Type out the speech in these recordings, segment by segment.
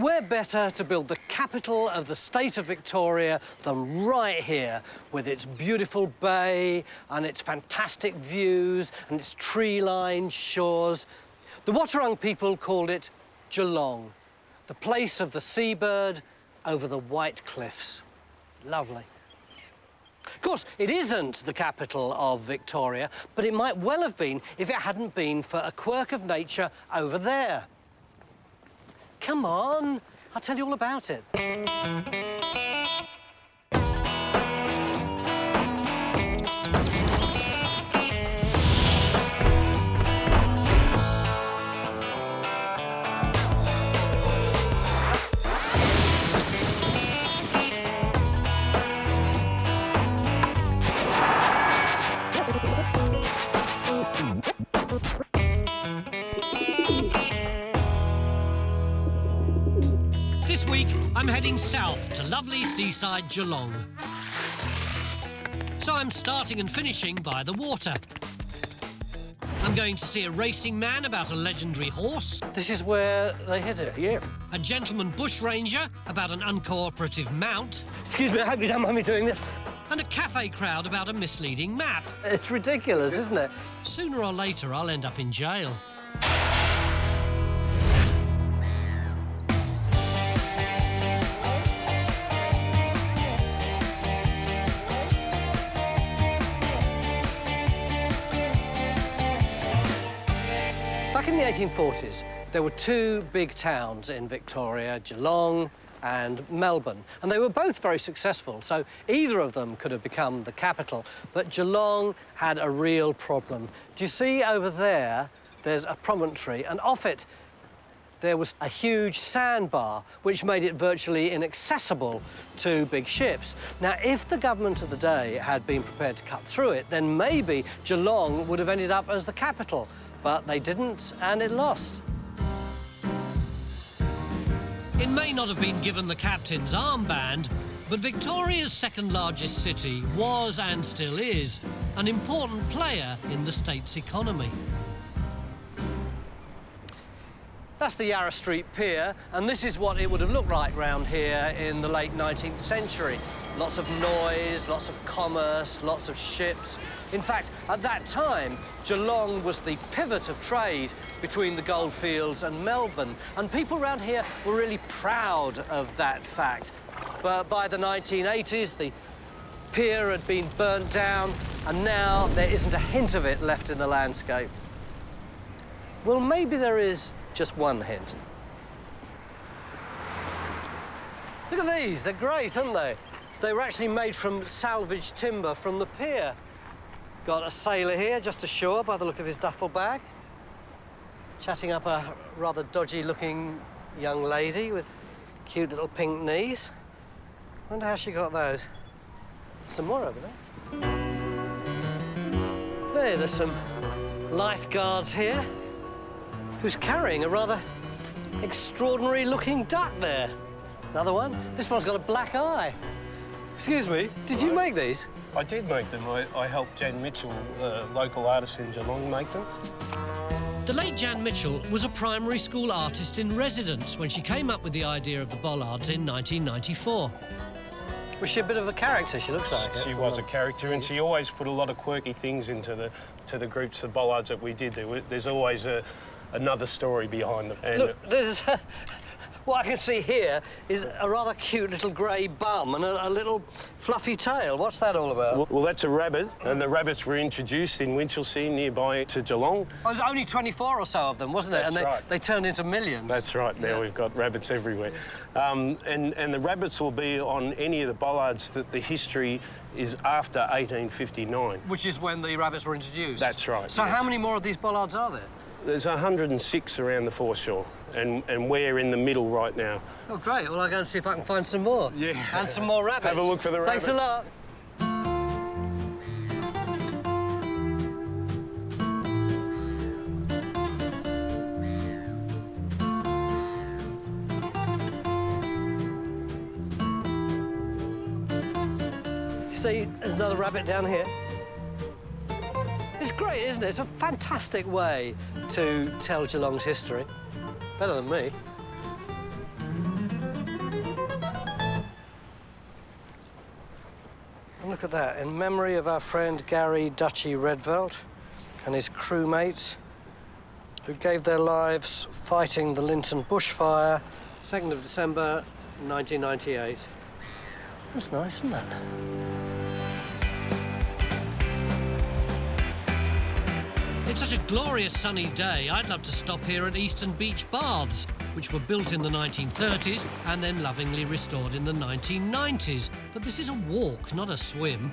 Where better to build the capital of the state of Victoria than right here, with its beautiful bay and its fantastic views and its tree-lined shores. The Waterfront people called it Geelong, the place of the seabird over the white cliffs. Lovely. Of course, it isn't the capital of Victoria, but it might well have been if it hadn't been for a quirk of nature over there. Come on, I'll tell you all about it. This week, I'm heading south to lovely seaside Geelong. So I'm starting and finishing by the water. I'm going to see a racing man about a legendary horse. This is where they hid it? Yeah. A gentleman bushranger about an uncooperative mount. Excuse me, I hope you don't mind me doing this. And a cafe crowd about a misleading map. It's ridiculous, isn't it? Sooner or later, I'll end up in jail. Back in the 1840s, there were two big towns in Victoria, Geelong and Melbourne, and they were both very successful, so either of them could have become the capital. But Geelong had a real problem. Do you see over there, there's a promontory, and off it there was a huge sandbar, which made it virtually inaccessible to big ships. Now, if the government of the day had been prepared to cut through it, then maybe Geelong would have ended up as the capital. But they didn't, and it lost. It may not have been given the captain's armband, but Victoria's second largest city was, and still is, an important player in the state's economy. That's the Yarra Street Pier, and this is what it would have looked like round here in the late 19th century. Lots of noise, lots of commerce, lots of ships. In fact, at that time, Geelong was the pivot of trade between the goldfields and Melbourne, and people around here were really proud of that fact. But by the 1980s, the pier had been burnt down, and now there isn't a hint of it left in the landscape. Well, maybe there is just one hint. Look at these, they're great, aren't they? They were actually made from salvaged timber from the pier. Got a sailor here, just ashore by the look of his duffel bag, chatting up a rather dodgy-looking young lady with cute little pink knees. Wonder how she got those. Some more over there. Hey, there's some lifeguards here who's carrying a rather extraordinary-looking duck there. Another one. This one's got a black eye. Excuse me, did you make these? I did make them. I helped Jan Mitchell, a local artist in Geelong, make them. The late Jan Mitchell was a primary school artist in residence when she came up with the idea of the bollards in 1994. Was she a bit of a character, she looks like? She was a character, and she always put a lot of quirky things into the groups of bollards that we did. There's always another story behind them. And look, there's... What I can see here is a rather cute little grey bum and a little fluffy tail. What's that all about? Well, that's a rabbit, and the rabbits were introduced in Winchelsea, nearby to Geelong. Oh, there's only 24 or so of them, wasn't it? That's right. They turned into millions. That's right. Now we've got rabbits everywhere. And the rabbits will be on any of the bollards that the history is after 1859. Which is when the rabbits were introduced? That's right. So yes. How many more of these bollards are there? There's 106 around the foreshore, and we're in the middle right now. Oh, great. Well, I'll go and see if I can find some more. Yeah. And some more rabbits. Have a look for the rabbits. Thanks a lot. You see, there's another rabbit down here. It's great, isn't it? It's a fantastic way to tell Geelong's history. Better than me. And look at that, in memory of our friend Gary Dutchy Redveld and his crewmates who gave their lives fighting the Linton bushfire, 2nd of December, 1998. That's nice, isn't it? It's such a glorious sunny day, I'd love to stop here at Eastern Beach Baths, which were built in the 1930s and then lovingly restored in the 1990s. But this is a walk, not a swim.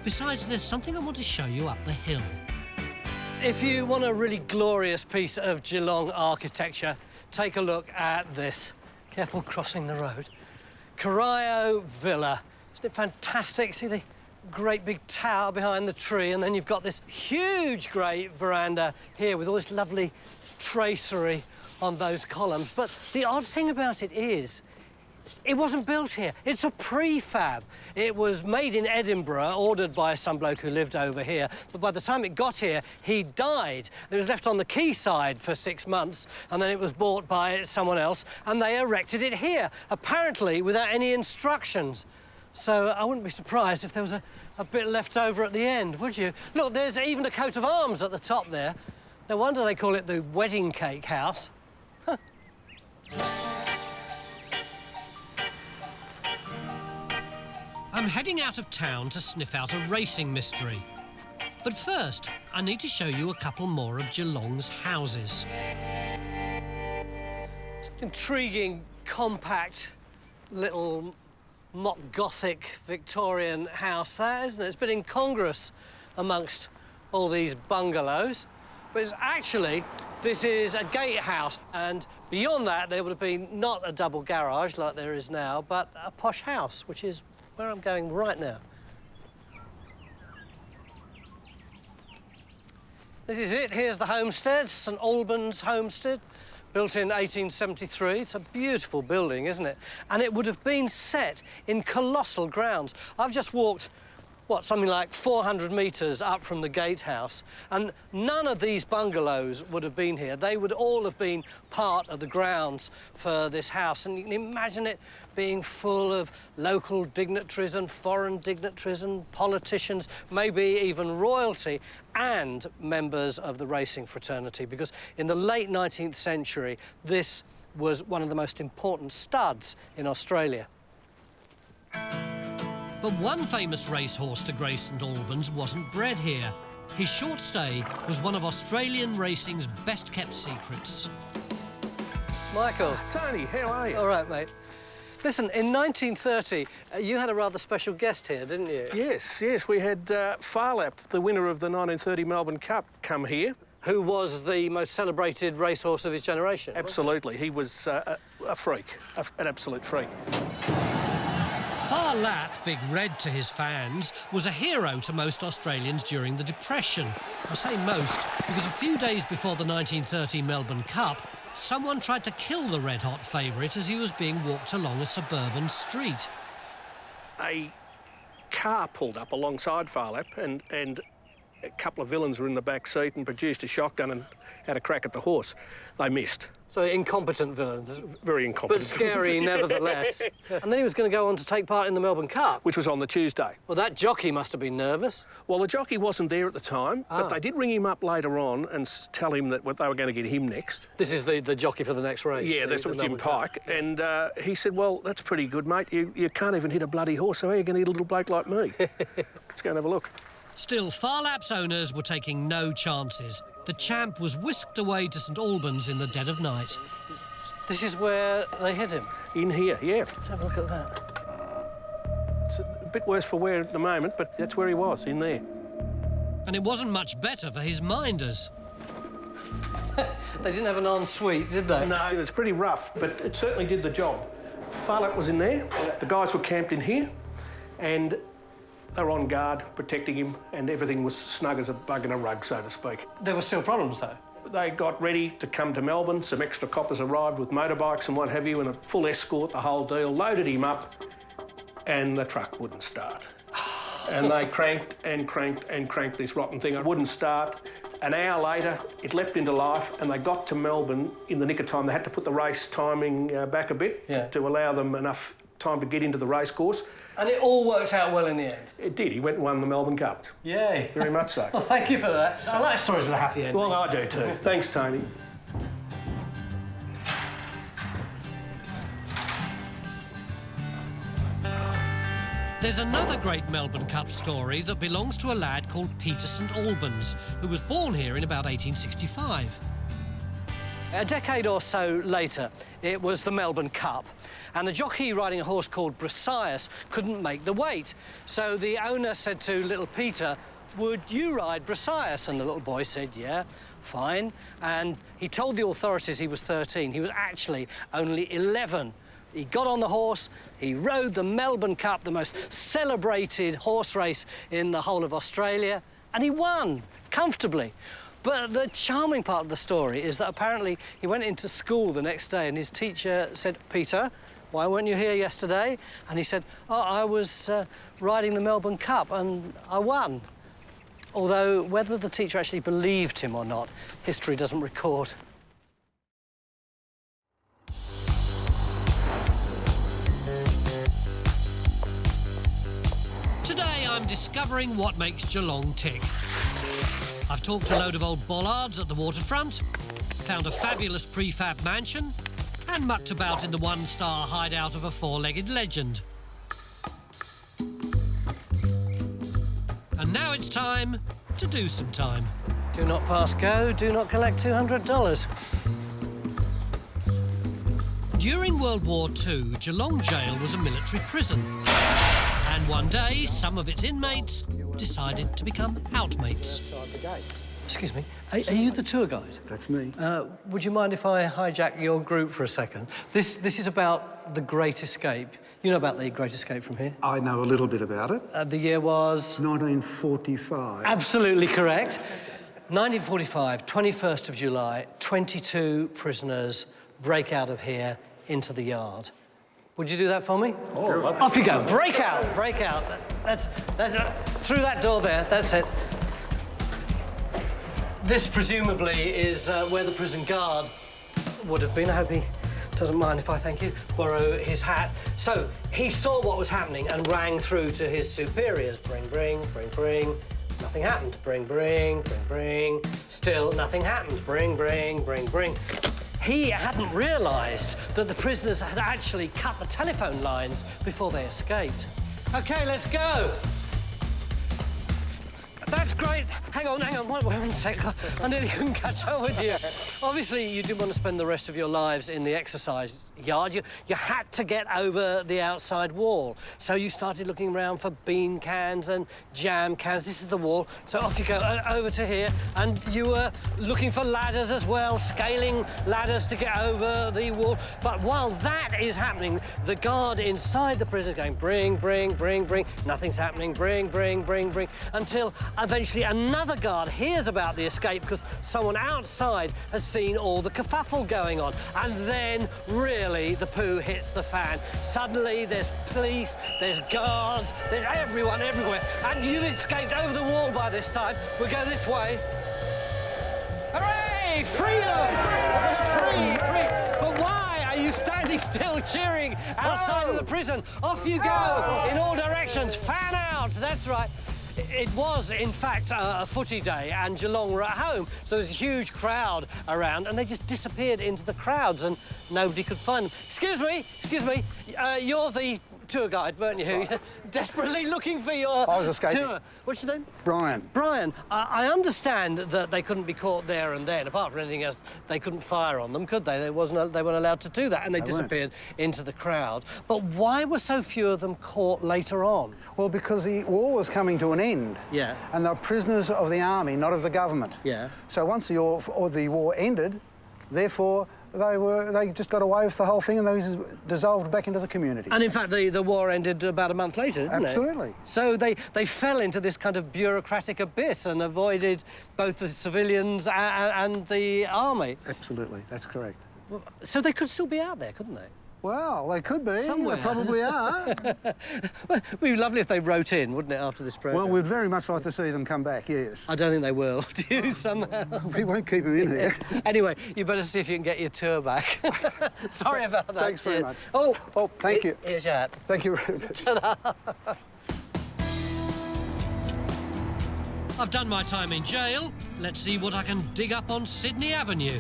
Besides, there's something I want to show you up the hill. If you want a really glorious piece of Geelong architecture, take a look at this. Careful crossing the road. Corio Villa. Isn't it fantastic? See the great big tower behind the tree, and then you've got this huge great veranda here with all this lovely tracery on those columns. But the odd thing about it is, it wasn't built here. It's a prefab. It was made in Edinburgh, ordered by some bloke who lived over here. But by the time it got here, he died. It was left on the quayside for 6 months, and then it was bought by someone else, and they erected it here, apparently without any instructions. So I wouldn't be surprised if there was a bit left over at the end, would you? Look, there's even a coat of arms at the top there. No wonder they call it the wedding cake house. Huh. I'm heading out of town to sniff out a racing mystery. But first, I need to show you a couple more of Geelong's houses. It's an intriguing, compact, little mock Gothic Victorian house there, isn't it? It's a bit incongruous amongst all these bungalows. But it's actually, this is a gatehouse, and beyond that there would have been not a double garage like there is now, but a posh house, which is where I'm going right now. This is it. Here's the homestead, St Albans Homestead, built in 1873. It's a beautiful building, isn't it? And it would have been set in colossal grounds. I've just walked, what, something like 400 metres up from the gatehouse, and none of these bungalows would have been here. They would all have been part of the grounds for this house, and you can imagine it being full of local dignitaries and foreign dignitaries and politicians, maybe even royalty, and members of the racing fraternity, because in the late 19th century, this was one of the most important studs in Australia. But one famous racehorse to grace St Albans wasn't bred here. His short stay was one of Australian racing's best-kept secrets. Michael. Tony, how are you? All right, mate. Listen, in 1930, you had a rather special guest here, didn't you? Yes, we had Phar Lap, the winner of the 1930 Melbourne Cup, come here. Who was the most celebrated racehorse of his generation? Absolutely. He was a freak, an absolute freak. Phar Lap, Big Red to his fans, was a hero to most Australians during the Depression. I say most because a few days before the 1930 Melbourne Cup, someone tried to kill the red-hot favourite as he was being walked along a suburban street. A car pulled up alongside Phar Lap and a couple of villains were in the back seat and produced a shotgun and had a crack at the horse. They missed. So incompetent villains. Very incompetent. But scary nevertheless. And then he was going to go on to take part in the Melbourne Cup. Which was on the Tuesday. Well, that jockey must have been nervous. Well, the jockey wasn't there at the time, but they did ring him up later on and tell him that they were going to get him next. This is the jockey for the next race? Yeah, that's what Jim Pike. And he said, well, that's pretty good, mate. You can't even hit a bloody horse, so how are you going to hit a little bloke like me? Let's go and have a look. Still, Phar Lap's owners were taking no chances. The champ was whisked away to St Albans in the dead of night. This is where they hit him? In here, yeah. Let's have a look at that. It's a bit worse for wear at the moment, but that's where he was, in there. And it wasn't much better for his minders. They didn't have an ensuite, did they? No, it was pretty rough, but it certainly did the job. Phar Lap was in there, the guys were camped in here, and they were on guard, protecting him, and everything was snug as a bug in a rug, so to speak. There were still problems, though? They got ready to come to Melbourne. Some extra coppers arrived with motorbikes and what have you, and a full escort, the whole deal, loaded him up, and the truck wouldn't start. And they cranked and cranked and cranked this rotten thing. It wouldn't start. An hour later, it leapt into life, and they got to Melbourne in the nick of time. They had to put the race timing back a bit to allow them enough time to get into the racecourse. And it all worked out well in the end? It did. He went and won the Melbourne Cup. Yay. Very much so. Well, thank you for that. I like stories with a happy ending. Well, I do too. Thanks, Tony. There's another great Melbourne Cup story that belongs to a lad called Peter St Albans, who was born here in about 1865. A decade or so later, it was the Melbourne Cup, and the jockey riding a horse called Briseis couldn't make the weight. So the owner said to little Peter, "Would you ride Briseis?" And the little boy said, "Yeah, fine." And he told the authorities he was 13. He was actually only 11. He got on the horse, he rode the Melbourne Cup, the most celebrated horse race in the whole of Australia, and he won comfortably. But the charming part of the story is that apparently he went into school the next day and his teacher said, "Peter, why weren't you here yesterday?" And he said, "Oh, I was riding the Melbourne Cup and I won." Although whether the teacher actually believed him or not, history doesn't record. Today I'm discovering what makes Geelong tick. I've talked to a load of old bollards at the Waterfront, found a fabulous prefab mansion, and mucked about in the one-star hideout of a four-legged legend. And now it's time to do some time. Do not pass go, do not collect $200. During World War II, Geelong Jail was a military prison. And one day, some of its inmates decided to become outmates. Excuse me, are you the tour guide? That's me. Would you mind if I hijack your group for a second? This is about the Great Escape. You know about the Great Escape from here? I know a little bit about it. The year was? 1945. Absolutely correct. 1945, 21st of July, 22 prisoners break out of here into the yard. Would you do that for me? Oh, off you go. Break out, break out. That's through that door there, that's it. This presumably is where the prison guard would have been. I hope he doesn't mind if I, thank you, borrow his hat. So he saw what was happening and rang through to his superiors. Bring, bring, bring, bring. Nothing happened. Bring, bring, bring, bring. Still nothing happened. Bring, bring, bring, bring. He hadn't realised that the prisoners had actually cut the telephone lines before they escaped. OK, let's go. That's great. Hang on, one sec. I nearly couldn't catch up with you. Obviously, you didn't want to spend the rest of your lives in the exercise yard. You had to get over the outside wall. So you started looking around for bean cans and jam cans. This is the wall. So off you go, over to here. And you were looking for ladders as well, scaling ladders to get over the wall. But while that is happening, the guard inside the prison is going, bring, bring, bring, bring. Nothing's happening, bring, bring, bring, bring. Until eventually another guard hears about the escape because someone outside has seen all the kerfuffle going on. And then, really, the poo hits the fan. Suddenly, there's police, there's guards, there's everyone everywhere. And you've escaped over the wall by this time. We'll go this way. Hooray! Freedom! Free, free. But why are you standing still cheering outside of the prison? Off you go in all directions. Fan out. That's right. It was, in fact, a footy day, and Geelong were at home, so there's a huge crowd around, and they just disappeared into the crowds, and nobody could find them. Excuse me, you're the tour guide, weren't you? Right. Desperately looking for your I was escaping. tour. What's your name? Brian. Brian, I understand that they couldn't be caught there and then. Apart from anything else, they couldn't fire on them, could they? They weren't allowed to do that, and they disappeared into the crowd. But why were so few of them caught later on? Well, because the war was coming to an end. Yeah. And they're prisoners of the army, not of the government. Yeah. So once the war ended, therefore, they just got away with the whole thing and they was dissolved back into the community. And in fact, the war ended about a month later, didn't it? Absolutely. So they fell into this kind of bureaucratic abyss and avoided both the civilians and the army. Absolutely, that's correct. So they could still be out there, couldn't they? Well, they could be. Somewhere. They probably are. Well, it'd be lovely if they wrote in, wouldn't it, after this programme? Well, we'd very much like to see them come back, yes. I don't think they will. Do you, somehow? We won't keep them in here. Anyway, you better see if you can get your tour back. Sorry about that. Thanks very much. Oh, thank you. Here's your hat. Thank you very much. I've done my time in jail. Let's see what I can dig up on Sydney Avenue.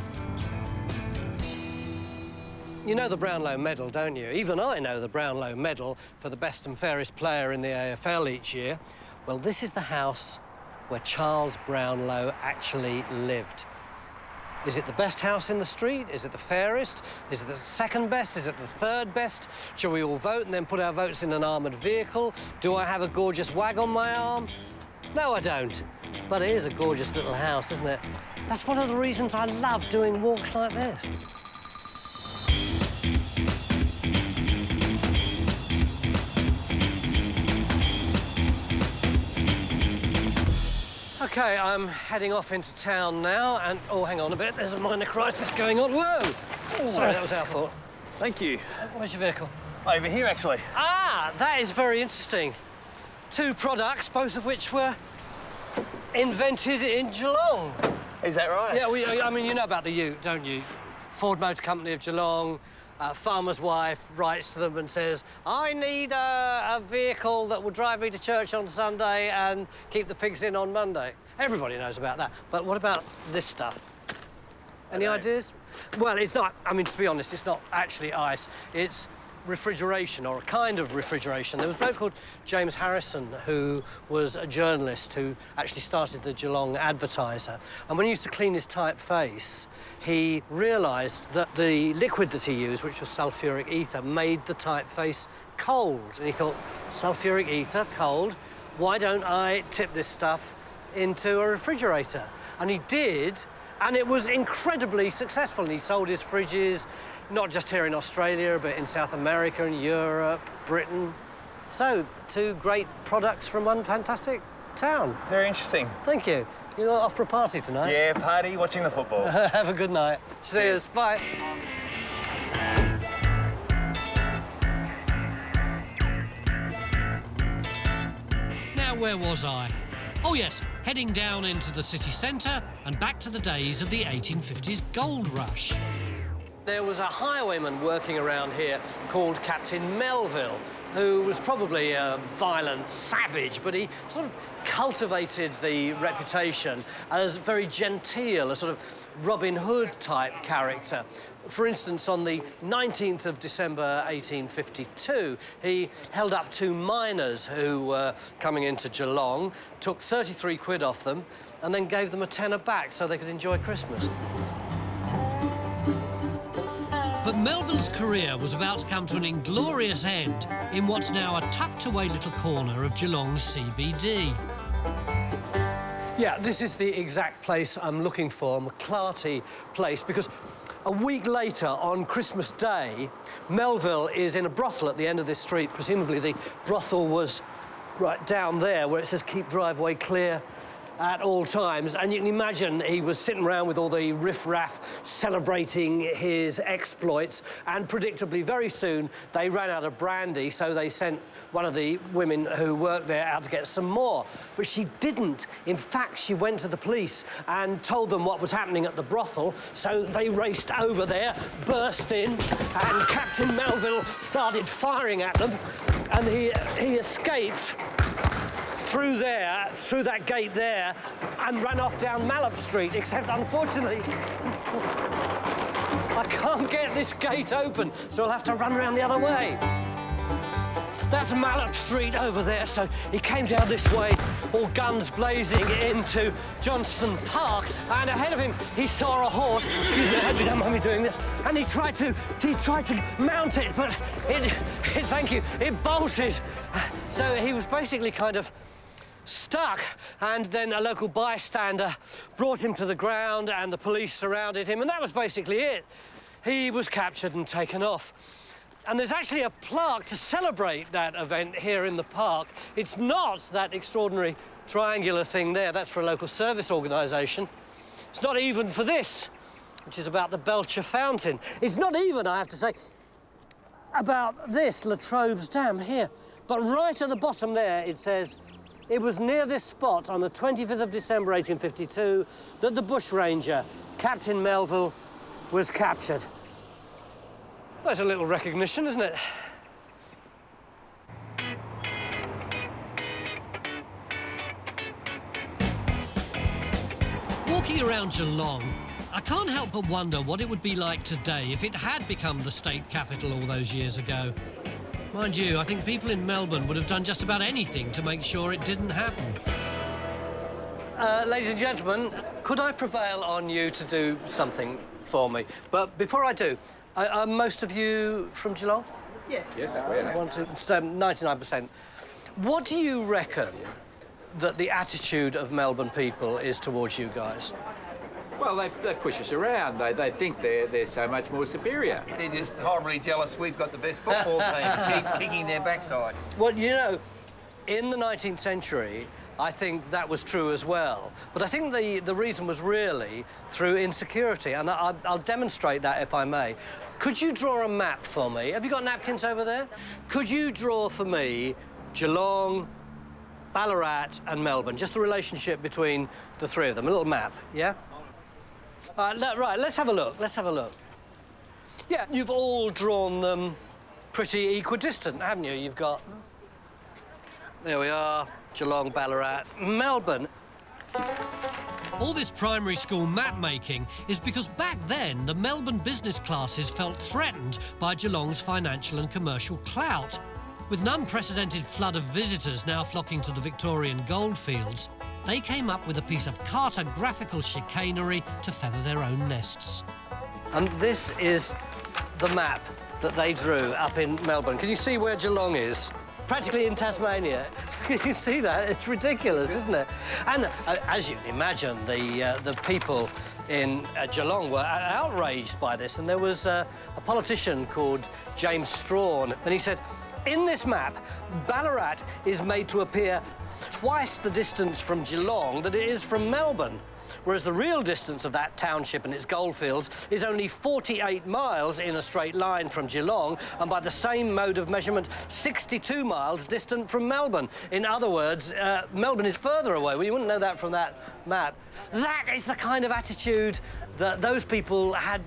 You know the Brownlow Medal, don't you? Even I know the Brownlow Medal for the best and fairest player in the AFL each year. Well, this is the house where Charles Brownlow actually lived. Is it the best house in the street? Is it the fairest? Is it the second best? Is it the third best? Shall we all vote and then put our votes in an armoured vehicle? Do I have a gorgeous wag on my arm? No, I don't. But it is a gorgeous little house, isn't it? That's one of the reasons I love doing walks like this. OK, I'm heading off into town now, and... Oh, hang on a bit, there's a minor crisis going on. Whoa! Oh, sorry, that was our fault. Thank you. Where's your vehicle? Over here, actually. Ah, that is very interesting. Two products, both of which were invented in Geelong. Is that right? Yeah, I mean, you know about the Ute, don't you? Ford Motor Company of Geelong. Farmer's wife writes to them and says, I need a vehicle that will drive me to church on Sunday and keep the pigs in on Monday. Everybody knows about that. But what about this stuff? Any ideas? Well, it's not, I mean, to be honest, it's not actually ice. It's refrigeration, or a kind of refrigeration. There was a bloke called James Harrison who was a journalist who actually started the Geelong Advertiser. And when he used to clean his typeface, he realised that the liquid that he used, which was sulphuric ether, made the typeface cold. And he thought, sulphuric ether, cold, why don't I tip this stuff into a refrigerator? And he did, and it was incredibly successful. And he sold his fridges, not just here in Australia, but in South America and Europe, Britain. So, two great products from one fantastic town. Very interesting. Thank you. You're not off for a party tonight? Yeah, party, watching the football. Have a good night. Cheers. Bye. Now, where was I? Oh, yes, heading down into the city centre and back to the days of the 1850s gold rush. There was a highwayman working around here called Captain Melville, who was probably a violent savage, but he sort of cultivated the reputation as very genteel, a sort of Robin Hood type character. For instance, on the 19th of December 1852, he held up two miners who were coming into Geelong, took 33 quid off them, and then gave them a tenner back so they could enjoy Christmas. But Melville's career was about to come to an inglorious end in what's now a tucked-away little corner of Geelong's CBD. Yeah, this is the exact place I'm looking for, McClarty Place, because a week later, on Christmas Day, Melville is in a brothel at the end of this street. Presumably the brothel was right down there where it says keep driveway clear at all times, and you can imagine he was sitting around with all the riff-raff celebrating his exploits, and predictably very soon they ran out of brandy, so they sent one of the women who worked there out to get some more. But she didn't. In fact, she went to the police and told them what was happening at the brothel, so they raced over there, burst in, and Captain Melville started firing at them, and he escaped through that gate there, and ran off down Mallop Street, except unfortunately, I can't get this gate open, so I'll have to run around the other way. That's Mallop Street over there, so he came down this way, all guns blazing, into Johnston Park, and ahead of him he saw a horse. Excuse me, I hope you don't mind me doing this. And he tried to mount it, but it bolted. So he was basically kind of stuck, and then a local bystander brought him to the ground and the police surrounded him, and that was basically it. He was captured and taken off. And there's actually a plaque to celebrate that event here in the park. It's not that extraordinary triangular thing there. That's for a local service organisation. It's not even for this, which is about the Belcher Fountain. It's not even, I have to say, about this Latrobe's Dam here. But right at the bottom there, it says, it was near this spot on the 25th of December 1852 that the bushranger, Captain Melville, was captured. That's a little recognition, isn't it? Walking around Geelong, I can't help but wonder what it would be like today if it had become the state capital all those years ago. Mind you, I think people in Melbourne would have done just about anything to make sure it didn't happen. Ladies and gentlemen, could I prevail on you to do something for me? But before I do, are most of you from Geelong? Yes. Yes, I want to, 99%. What do you reckon that the attitude of Melbourne people is towards you guys? Well, they push us around. They think they're so much more superior. They're just horribly jealous we've got the best football team. Keep kicking their backside. Well, you know, in the 19th century, I think that was true as well. But I think the reason was really through insecurity, and I'll demonstrate that if I may. Could you draw a map for me? Have you got napkins over there? Could you draw for me Geelong, Ballarat and Melbourne, just the relationship between the three of them, a little map, yeah? Right, let's have a look, Yeah, you've all drawn them pretty equidistant, haven't you? You've got, there we are, Geelong, Ballarat, Melbourne. All this primary school map making is because back then the Melbourne business classes felt threatened by Geelong's financial and commercial clout. With an unprecedented flood of visitors now flocking to the Victorian goldfields, they came up with a piece of cartographical chicanery to feather their own nests. And this is the map that they drew up in Melbourne. Can you see where Geelong is? Practically in Tasmania. Can you see that? It's ridiculous, isn't it? And as you can imagine, the people in Geelong were outraged by this, and there was a politician called James Strawn, and he said, in this map, Ballarat is made to appear twice the distance from Geelong that it is from Melbourne, whereas the real distance of that township and its goldfields is only 48 miles in a straight line from Geelong, and by the same mode of measurement, 62 miles distant from Melbourne. In other words, Melbourne is further away. Well, you wouldn't know that from that map. That is the kind of attitude that those people had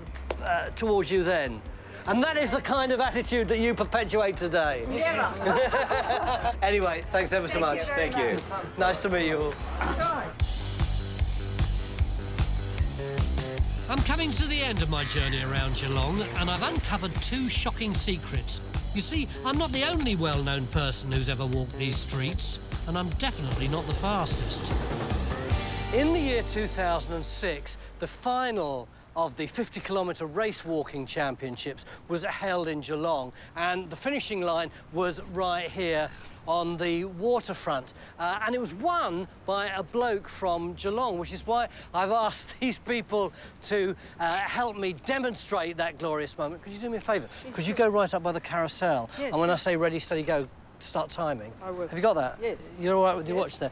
towards you then. And that is the kind of attitude that you perpetuate today. Never. Anyway, thanks ever so much. Thank you. Nice to meet you all. I'm coming to the end of my journey around Geelong, and I've uncovered two shocking secrets. You see, I'm not the only well-known person who's ever walked these streets, and I'm definitely not the fastest. In the year 2006, the final of the 50-kilometre race walking championships was held in Geelong, and the finishing line was right here on the waterfront. And it was won by a bloke from Geelong, which is why I've asked these people to help me demonstrate that glorious moment. Could you do me a favour? Could you go right up by the carousel? Yes, and when I say ready, steady, go, start timing. I will. Have you got that? Yes. You're all right with your watch there?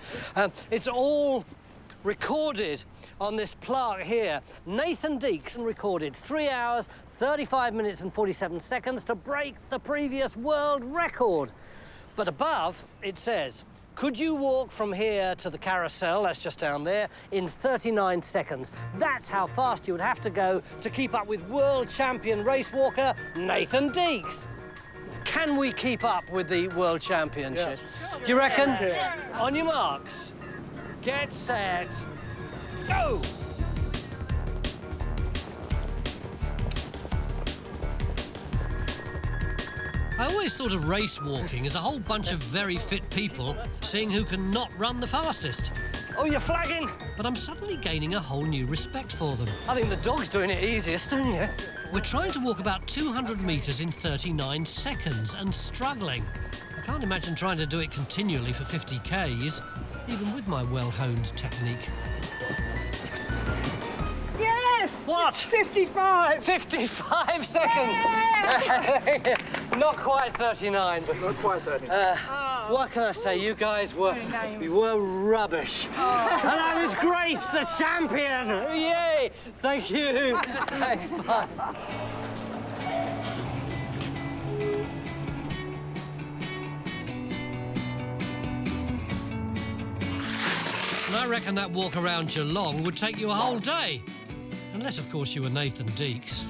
It's all recorded on this plaque here. Nathan Deeks recorded 3 hours, 35 minutes and 47 seconds to break the previous world record. But above, it says, could you walk from here to the carousel, that's just down there, in 39 seconds? That's how fast you would have to go to keep up with world champion race walker Nathan Deeks. Can we keep up with the world championship? Do you reckon? Yeah. On your marks. Get set, go! I always thought of race walking as a whole bunch of very fit people seeing who can not run the fastest. Oh, you're flagging? But I'm suddenly gaining a whole new respect for them. I think the dog's doing it easiest, don't you? We're trying to walk about 200 metres in 39 seconds and struggling. I can't imagine trying to do it continually for 50 Ks, even with my well-honed technique. Yes! What? 55. 55 seconds! Yeah! Not quite 39, but... Not quite 39. What can I say? You guys were rubbish. And I was great, the champion! Yay! Thank you. Thanks, bye. And I reckon that walk around Geelong would take you a whole day. Unless, of course, you were Nathan Deeks.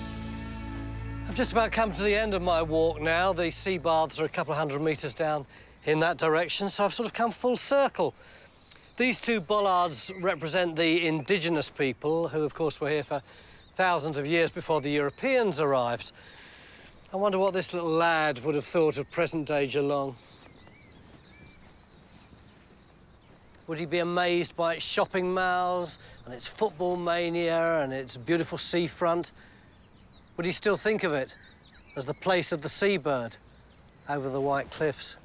I've just about come to the end of my walk now. The sea baths are a couple of 100 metres down in that direction, so I've sort of come full circle. These two bollards represent the indigenous people, who, of course, were here for thousands of years before the Europeans arrived. I wonder what this little lad would have thought of present-day Geelong. Would he be amazed by its shopping malls and its football mania and its beautiful seafront? Would he still think of it as the place of the seabird over the white cliffs?